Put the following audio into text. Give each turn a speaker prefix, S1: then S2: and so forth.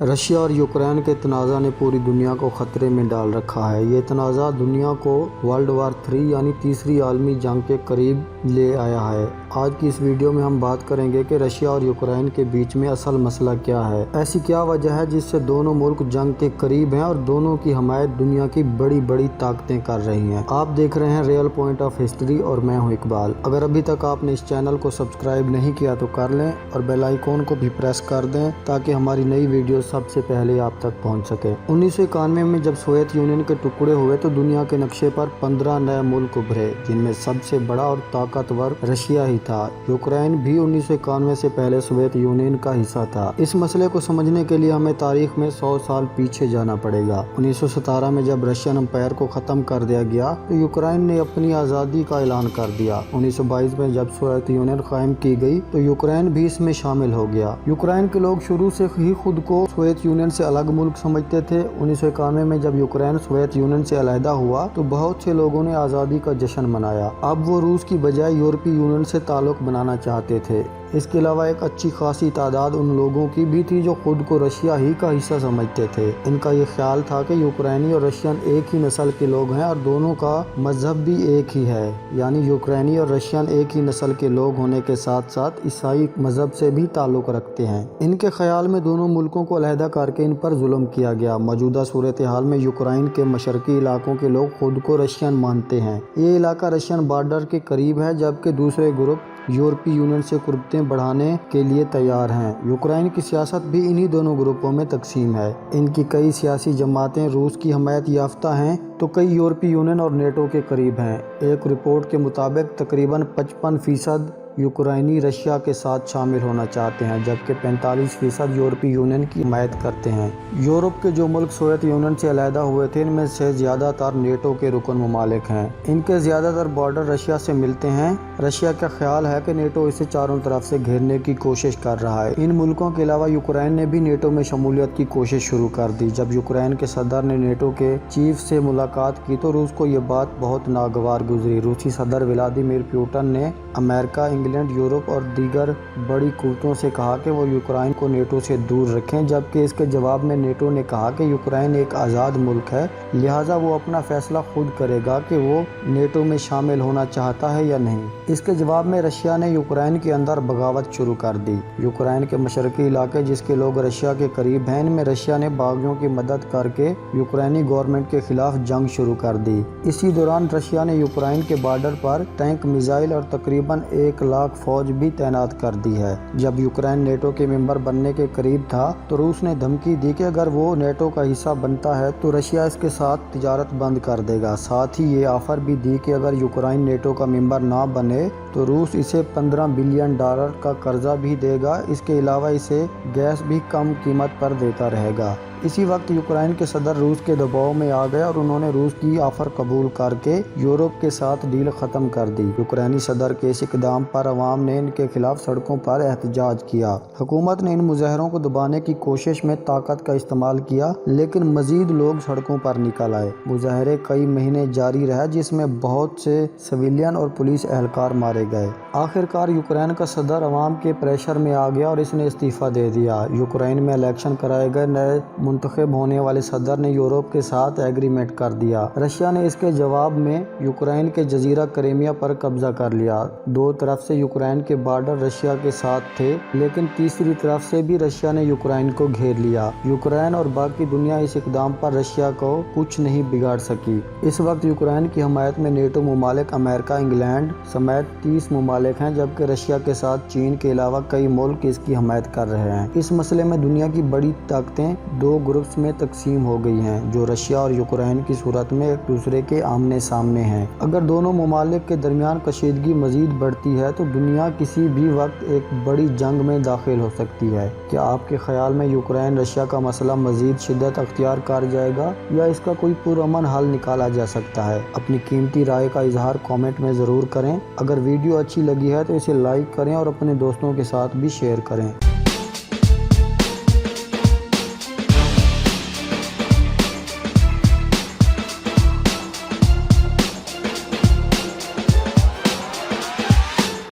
S1: Russia और Ukraine के तनाज़ा ने पूरी दुनिया को ख़तरे में डाल रखा है। ये तनाज़ा दुनिया को वर्ल्ड वार 3 यानी तीसरी आलमी जंग के करीब ले आया है। आज की इस वीडियो में हम बात करेंगे कि रशिया और यूक्रेन के बीच में असल मसला क्या है, ऐसी क्या वजह है जिससे दोनों मुल्क जंग के करीब हैं और दोनों की हमायत दुनिया की बड़ी बड़ी ताकतें कर रही हैं। आप देख रहे हैं रियल पॉइंट ऑफ हिस्ट्री और मैं हूं इकबाल। अगर अभी तक आपने इस चैनल को सब्सक्राइब नहीं किया तो कर लें और बेल आइकॉन को भी प्रेस कर दें ताकि हमारी नई वीडियो सबसे पहले आप तक पहुंच सके। 1991 में जब सोवियत यूनियन के टुकड़े हुए तो दुनिया के नक्शे पर 15 नए मुल्क उभरे, जिनमें सबसे बड़ा और ताकतवर रशिया ही था। यूक्रेन भी 1991 से पहले सोवियत यूनियन का हिस्सा था। इस मसले को समझने के लिए हमें तारीख में 100 साल पीछे जाना पड़ेगा। 1917 में जब रशियन एम्पायर को खत्म कर दिया गया तो यूक्रेन ने अपनी आज़ादी का ऐलान कर दिया। 1922 में जब सोवियत यूनियन कायम की गई तो यूक्रेन भी इसमें शामिल हो गया। यूक्रेन के लोग शुरू से ही खुद को सोवियत यूनियन से अलग मुल्क समझते थे। 1991 में जब यूक्रेन सोवियत यूनियन से अलहदा हुआ तो बहुत से लोगों ने आज़ादी का जश्न मनाया। अब वो रूस की बजाय यूरोपीय यूनियन से ताल्लुक बनाना चाहते थे। इसके अलावा एक अच्छी खासी तादाद उन लोगों की भी थी जो खुद को रशिया ही का हिस्सा समझते थे। इनका ये ख्याल था कि यूक्रेनी और रशियन एक ही नस्ल के लोग हैं और दोनों का मजहब भी एक ही है, यानी यूक्रेनी और रशियन एक ही नस्ल के लोग होने के साथ साथ ईसाई मजहब से भी ताल्लुक रखते हैं। इनके ख्याल में दोनों मुल्कों को अलहदा करके इन पर जुल्म किया गया। मौजूदा सूरत हाल में यूक्रेन के मशरकी इलाकों के लोग खुद को रशियन मानते हैं। ये इलाका रशियन बॉर्डर के करीब है, जबकि दूसरे ग्रुप यूरोपीय यूनियन से कुर्बतें बढ़ाने के लिए तैयार हैं। यूक्रेन की सियासत भी इन्हीं दोनों ग्रुपों में तकसीम है। इनकी कई सियासी जमातें रूस की हमायत याफ्ता हैं तो कई यूरोपीय यूनियन और नेटो के करीब हैं। एक रिपोर्ट के मुताबिक तकरीबन 55% यूक्रेनी रशिया के साथ शामिल होना चाहते हैं, जबकि 45% यूरोपीय यूनियन की हिमायत करते हैं। यूरोप के जो मुल्क सोवियत यूनियन से अलहदा हुए थे इनमें से ज़्यादातर नेटो के रुकन ममालिक हैं। इनके ज़्यादातर बॉर्डर रशिया से मिलते हैं। रशिया का ख्याल है कि नेटो इसे चारों तरफ से घेरने की कोशिश कर रहा है। इन मुल्कों के अलावा यूक्रेन ने भी नेटो में शमूलियत की कोशिश शुरू कर दी। जब यूक्रेन के सदर ने नेटो के चीफ से मुलाकात की तो रूस को ये बात बहुत नागवार गुजरी। रूसी सदर व्लादिमीर पुतिन ने अमेरिका, इंग्लैंड, यूरोप और दीगर बड़ी कुव्वतों से कहा कि वो यूक्रेन को नेटो से दूर रखें, जबकि इसके जवाब में नेटो ने कहा कि यूक्रेन एक आज़ाद मुल्क है, लिहाजा वो अपना फैसला खुद करेगा कि वो नेटो में शामिल होना चाहता है या नहीं। इसके जवाब में रशिया ने यूक्रेन के अंदर बगावत शुरू कर दी। यूक्रेन के मशरकी इलाके जिसके लोग रशिया के करीब हैं, इनमें रशिया ने बागियों की मदद करके यूक्रेनी गवर्नमेंट के खिलाफ जंग शुरू कर दी। इसी दौरान रशिया ने यूक्रेन के बॉर्डर पर टैंक, मिसाइल और तकरीबन 1 लाख फौज भी तैनात कर दी है। जब यूक्रेन नेटो के मेंबर बनने के करीब था तो रूस ने धमकी दी कि अगर वो नेटो का हिस्सा बनता है तो रशिया इसके साथ तिजारत बंद कर देगा। साथ ही ये ऑफर भी दी कि अगर यूक्रेन नेटो का मेंबर ना बने तो रूस इसे $15 बिलियन का कर्जा भी देगा। इसके अलावा इसे गैस भी कम कीमत पर देता रहेगा। इसी वक्त यूक्रेन के सदर रूस के दबाव में आ गए और उन्होंने रूस की ऑफर कबूल करके यूरोप के साथ डील खत्म कर दी। यूक्रेनी सदर के इस इकदाम पर अवाम ने इनके खिलाफ सड़कों पर एहतजाज किया। हुकूमत ने इन मुजाहरों को दबाने की कोशिश में ताकत का इस्तेमाल किया, लेकिन मजीद लोग सड़कों पर निकल आए। मुजाहरे कई महीने जारी रहे, जिसमें बहुत से सिविलियन और पुलिस एहलकार मारे गए। आखिरकार यूक्रेन का सदर अवाम के प्रेशर में आ गया और इसने इस्तीफा दे दिया। यूक्रेन में इलेक्शन कराए गए। नए मुंतखब होने वाले सदर ने यूरोप के साथ एग्रीमेंट कर दिया। रशिया ने इसके जवाब में यूक्रेन के जजीरा क्रीमिया पर कब्जा कर लिया। दो तरफ से यूक्रेन के बॉर्डर रशिया के साथ थे, लेकिन तीसरी तरफ से भी रशिया ने यूक्रेन को घेर लिया। यूक्रेन और बाकी दुनिया इस इकदाम पर रशिया को कुछ नहीं बिगाड़ सकी। इस वक्त यूक्रेन की हमायत में नेटो ममालिक, अमेरिका, इंग्लैंड समेत 30 ममालिक हैं, जबकि रशिया के साथ चीन के अलावा कई मुल्क इसकी हमायत कर रहे हैं। इस मसले में दुनिया की बड़ी ताकतें दो ग्रुप्स में तकसीम हो गई हैं, जो रशिया और यूक्रेन की सूरत में एक दूसरे के आमने सामने हैं। अगर दोनों ममालिक के दरमियान कशीदगी मजीद बढ़ती है तो दुनिया किसी भी वक्त एक बड़ी जंग में दाखिल हो सकती है। क्या आपके ख्याल में यूक्रेन रशिया का मसला मजीद शिद्दत अख्तियार कर जाएगा या इसका कोई पुरअमन हल निकाला जा सकता है? अपनी कीमती राय का इजहार कॉमेंट में ज़रूर करें। अगर वीडियो अच्छी लगी है तो इसे लाइक करें और अपने दोस्तों के साथ भी शेयर करें।